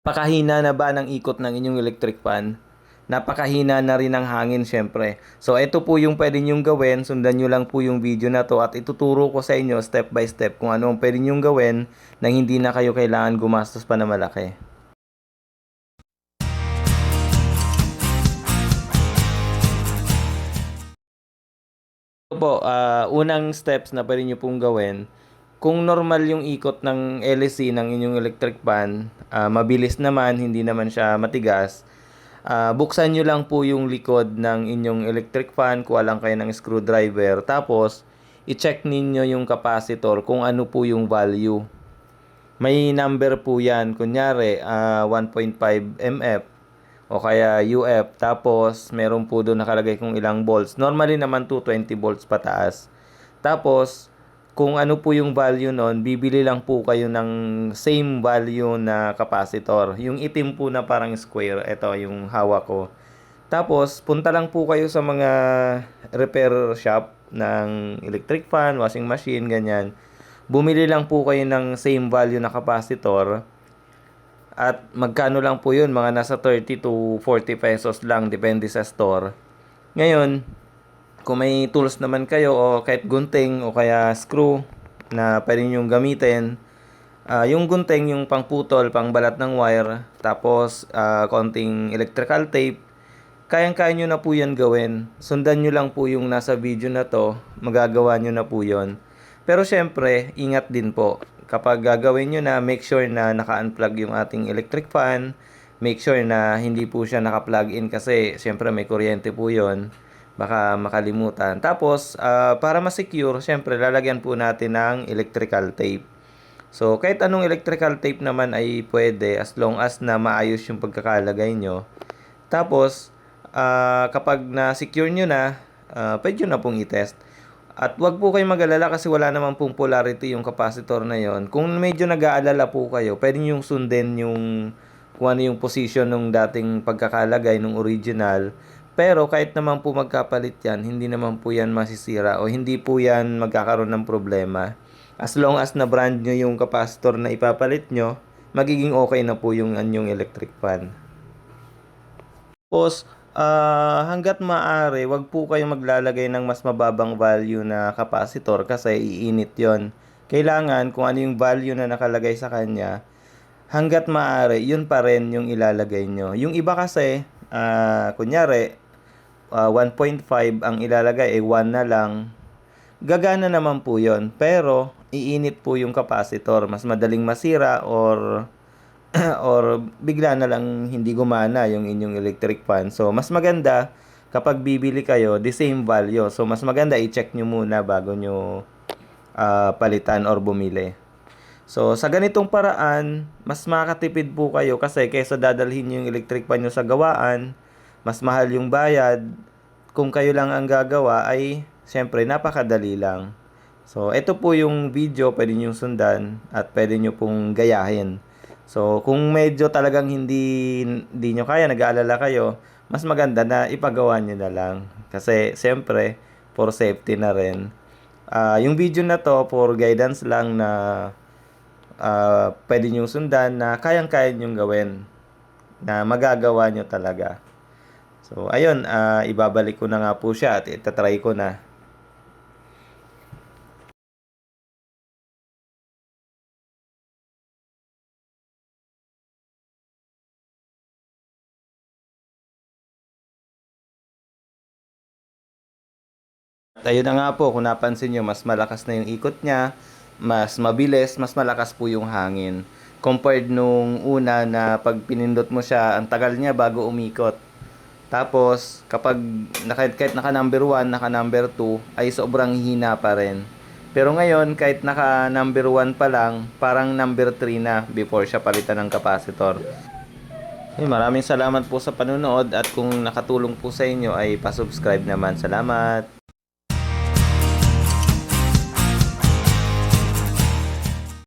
Napakahina na ba ng ikot ng inyong electric fan? Napakahina na rin ng hangin syempre. So ito po yung pwede nyong gawin. Sundan nyo lang po yung video na to at ituturo ko sa inyo step by step kung ano ang pwede nyong gawin nang hindi na kayo kailangan gumastos pa na malaki. Ito po, unang steps na pwede nyo pong gawin. Kung normal yung ikot ng LEC ng inyong electric fan, mabilis naman, hindi naman siya matigas. Buksan nyo lang po yung likod ng inyong electric fan, kuha lang kayo ng screwdriver. Tapos, i-check ninyo yung capacitor kung ano po yung value. May number po yan. Kunyari, 1.5 mF o kaya UF. Tapos, meron po doon nakalagay kung ilang volts. Normally naman 220 volts pataas. Tapos, kung ano po yung value nun, bibili lang po kayo ng same value na capacitor. Yung itim po na parang square, ito yung hawak ko. Tapos, punta lang po kayo sa mga repair shop ng electric fan, washing machine, ganyan. Bumili lang po kayo ng same value na capacitor. At magkano lang po yun? Mga nasa 30 to 40 pesos lang, depende sa store. Ngayon, kung may tools naman kayo o kahit gunting o kaya screw na pwede nyong gamitin, yung gunting, yung pangputol, pangbalat ng wire, tapos konting electrical tape, kayang-kaya nyo na po yan gawin. Sundan nyo lang po yung nasa video na to, magagawa nyo na po yon. Pero syempre, ingat din po. Kapag gagawin nyo na, make sure na naka-unplug yung ating electric fan. Make sure na hindi po siya naka-plug in kasi syempre may kuryente po yon. Baka makalimutan. Tapos, para ma-secure, syempre, lalagyan po natin ng electrical tape. So, kahit anong electrical tape naman ay pwede as long as na maayos yung pagkakalagay nyo. Tapos, kapag na-secure nyo na, pwede nyo na pong i-test. At wag po kayong mag-alala kasi wala naman pong polarity yung capacitor na yon. Kung medyo nag-aalala po kayo, pwede nyo yung sundin yung kung ano yung position ng dating pagkakalagay ng original. Pero kahit naman po magkapalit yan, hindi naman po yan masisira o hindi po yan magkakaroon ng problema. As long as na brand nyo yung capacitor na ipapalit nyo, magiging okay na po yung anyong electric fan. Tapos, hanggat maaari, wag po kayong maglalagay ng mas mababang value na capacitor kasi iinit yon. Kailangan kung ano yung value na nakalagay sa kanya, hanggat maaari, yun pa rin yung ilalagay nyo. Yung iba kasi, kunyari, 1.5 ang ilalagay ay 1 na lang. Gagana naman po yon, pero iinit po yung capacitor. Mas madaling masira or or bigla na lang hindi gumana yung inyong electric fan. So, mas maganda kapag bibili kayo, the same value. So, mas maganda i-check nyo muna bago nyo palitan or bumili. So, sa ganitong paraan, mas makakatipid po kayo kasi kaysa dadalhin yung electric fan nyo sa gawaan, mas mahal yung bayad. Kung kayo lang ang gagawa ay, syempre, napakadali lang. So, ito po yung video, pwede nyo sundan at pwede nyo pong gayahin. So, kung medyo talagang hindi nyo kaya, nag-aalala kayo, mas maganda na ipagawa nyo na lang. Kasi, syempre, for safety na rin. Yung video na to, for guidance lang na pwede nyo sundan na kayang-kaya nyo gawin. Na magagawa nyo talaga. So, ayun, ibabalik ko na nga po siya at itatry ko na. At ayun na nga po, kung napansin nyo, mas malakas na yung ikot niya, mas mabilis, mas malakas po yung hangin. Compared nung una na pag pinindot mo siya, ang tagal niya bago umikot. Tapos, kapag kahit naka number 1, naka number 2, ay sobrang hina pa rin. Pero ngayon, kahit naka number 1 pa lang, parang number 3 na before siya palitan ng capacitor. Maraming salamat po sa panunood at kung nakatulong po sa inyo ay pa-subscribe naman. Salamat!